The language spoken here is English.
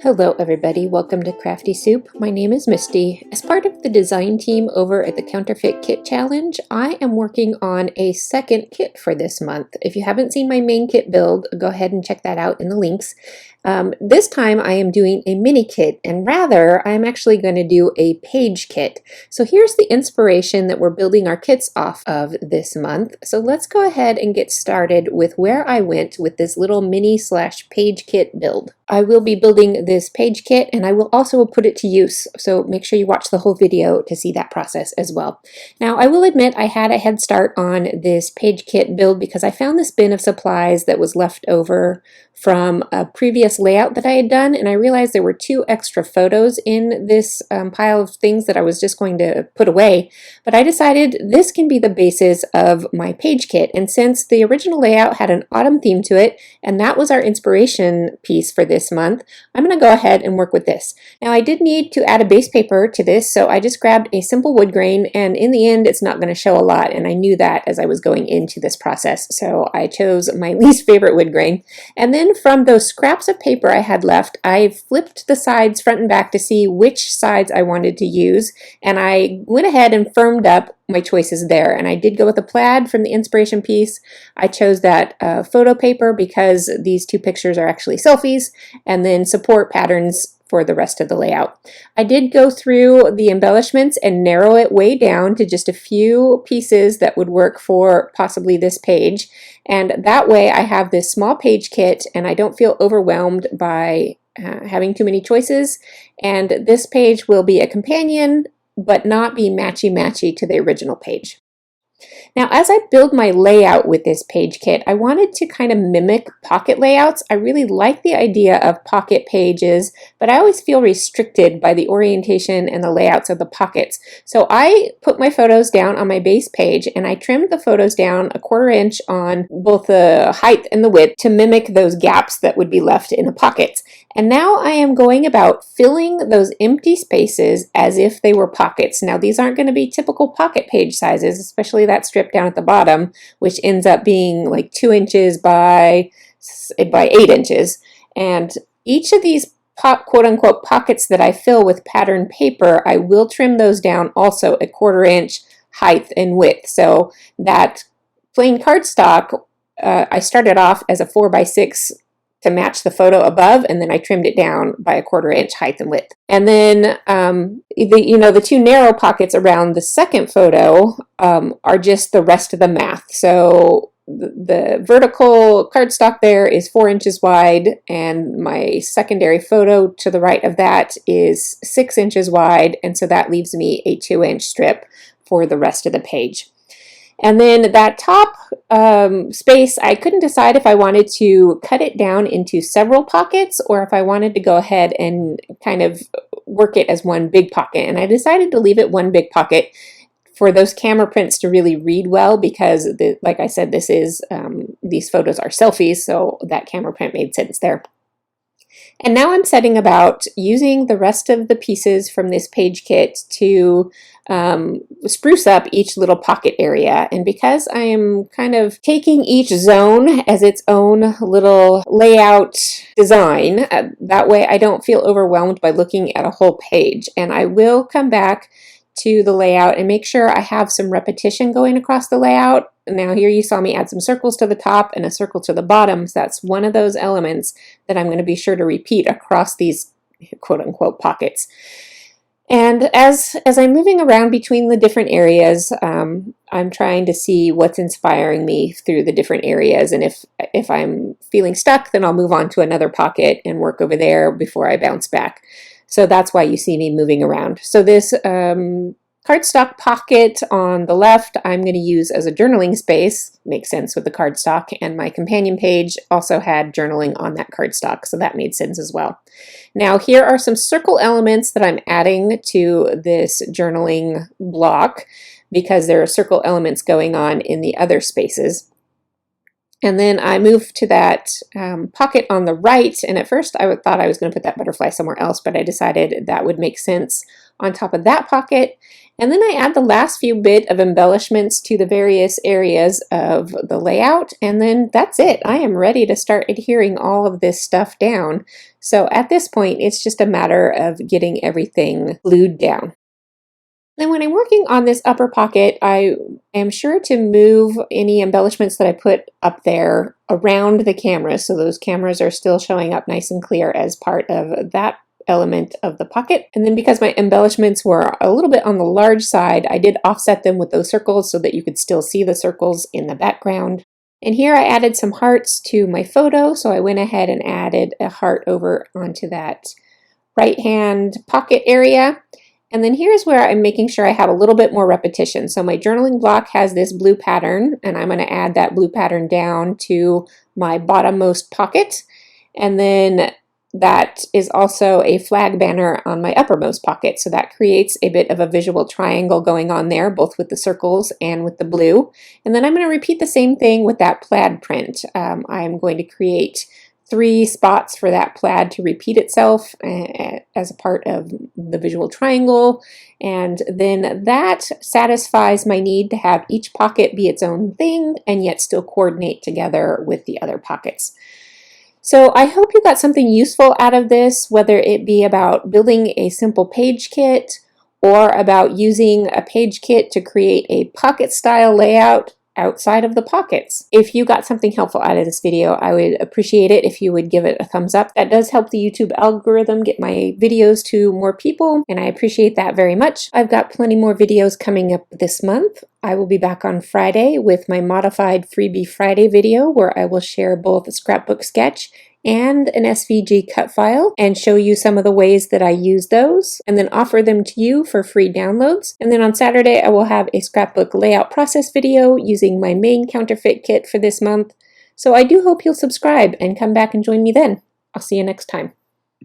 Hello everybody, welcome to Crafty Soup. My name is Misty. As part of the design team over at the Counterfeit Kit Challenge, I am working on a second kit for this month. If you haven't seen my main kit build, go ahead and check that out in the links. This time I am doing a mini kit, and rather I'm actually going to do a page kit. So here's the inspiration that we're building our kits off of this month. So let's go ahead and get started with where I went with this little mini/page kit build. I will be building this page kit and I will also put it to use, so make sure you watch the whole video to see that process as well. Now I will admit I had a head start on this page kit build because I found this bin of supplies that was left over from a previous layout that I had done, and I realized there were 2 extra photos in this pile of things that I was just going to put away, but I decided this can be the basis of my page kit. And since the original layout had an autumn theme to it, and that was our inspiration piece for this month, I'm going to go ahead and work with this. Now I did need to add a base paper to this, so I just grabbed a simple wood grain, and in the end it's not going to show a lot, and I knew that as I was going into this process, so I chose my least favorite wood grain. And then from those scraps of paper I had left, I flipped the sides front and back to see which sides I wanted to use, and I went ahead and firmed up my choices there. And I did go with the plaid from the inspiration piece. I chose that photo paper because these 2 pictures are actually selfies, and then support patterns for the rest of the layout. I did go through the embellishments and narrow it way down to just a few pieces that would work for possibly this page, and that way I have this small page kit and I don't feel overwhelmed by having too many choices. And this page will be a companion but not be matchy-matchy to the original page. Now, as I build my layout with this page kit, I wanted to kind of mimic pocket layouts. I really like the idea of pocket pages, but I always feel restricted by the orientation and the layouts of the pockets. So I put my photos down on my base page, and I trimmed the photos down 1/4 inch on both the height and the width to mimic those gaps that would be left in the pockets. And now I am going about filling those empty spaces as if they were pockets. Now these aren't going to be typical pocket page sizes, especially that strip down at the bottom, which ends up being like 2 inches by 8 inches. And each of these quote-unquote pockets that I fill with patterned paper, I will trim those down also 1/4 inch height and width. So that plain cardstock, I started off as a 4x6 to match the photo above, and then I trimmed it down by 1/4 inch height and width. And then the 2 narrow pockets around the second photo are just the rest of the math. So the vertical cardstock there is 4 inches wide, and my secondary photo to the right of that is 6 inches wide, and so that leaves me a 2-inch strip for the rest of the page. And then that top space, I couldn't decide if I wanted to cut it down into several pockets or if I wanted to go ahead and kind of work it as one big pocket. And I decided to leave it one big pocket for those camera prints to really read well, because like I said, this is these photos are selfies, so that camera print made sense there. And now I'm setting about using the rest of the pieces from this page kit to spruce up each little pocket area. And because I am kind of taking each zone as its own little layout design, that way I don't feel overwhelmed by looking at a whole page. And I will come back to the layout and make sure I have some repetition going across the layout. Now here you saw me add some circles to the top and a circle to the bottom, so that's one of those elements that I'm going to be sure to repeat across these quote-unquote pockets. And as I'm moving around between the different areas, I'm trying to see what's inspiring me through the different areas, and if I'm feeling stuck, then I'll move on to another pocket and work over there before I bounce back. So that's why you see me moving around. So this cardstock pocket on the left, I'm going to use as a journaling space. Makes sense with the cardstock, and my companion page also had journaling on that cardstock, so that made sense as well. Now here are some circle elements that I'm adding to this journaling block because there are circle elements going on in the other spaces. And then I moved to that pocket on the right, and at first I thought I was going to put that butterfly somewhere else, but I decided that would make sense on top of that pocket. And then I add the last few bit of embellishments to the various areas of the layout, and then that's it. I am ready to start adhering all of this stuff down. So at this point, it's just a matter of getting everything glued down. Then when I'm working on this upper pocket, I am sure to move any embellishments that I put up there around the camera, so those cameras are still showing up nice and clear as part of that element of the pocket. And then because my embellishments were a little bit on the large side, I did offset them with those circles so that you could still see the circles in the background. And here I added some hearts to my photo, so I went ahead and added a heart over onto that right hand pocket area. And then here's where I'm making sure I have a little bit more repetition. So my journaling block has this blue pattern, and I'm going to add that blue pattern down to my bottommost pocket. And then that is also a flag banner on my uppermost pocket. So that creates a bit of a visual triangle going on there, both with the circles and with the blue. And then I'm going to repeat the same thing with that plaid print. I'm going to create 3 spots for that plaid to repeat itself as a part of the visual triangle, and then that satisfies my need to have each pocket be its own thing and yet still coordinate together with the other pockets. So I hope you got something useful out of this, whether it be about building a simple page kit or about using a page kit to create a pocket style layout outside of the pockets. If you got something helpful out of this video, I would appreciate it if you would give it a thumbs up. That does help the YouTube algorithm get my videos to more people, and I appreciate that very much. I've got plenty more videos coming up this month. I will be back on Friday with my modified Freebie Friday video, where I will share both a scrapbook sketch and an SVG cut file and show you some of the ways that I use those and then offer them to you for free downloads. And then on Saturday, I will have a scrapbook layout process video using my main counterfeit kit for this month. So I do hope you'll subscribe and come back and join me then. I'll see you next time.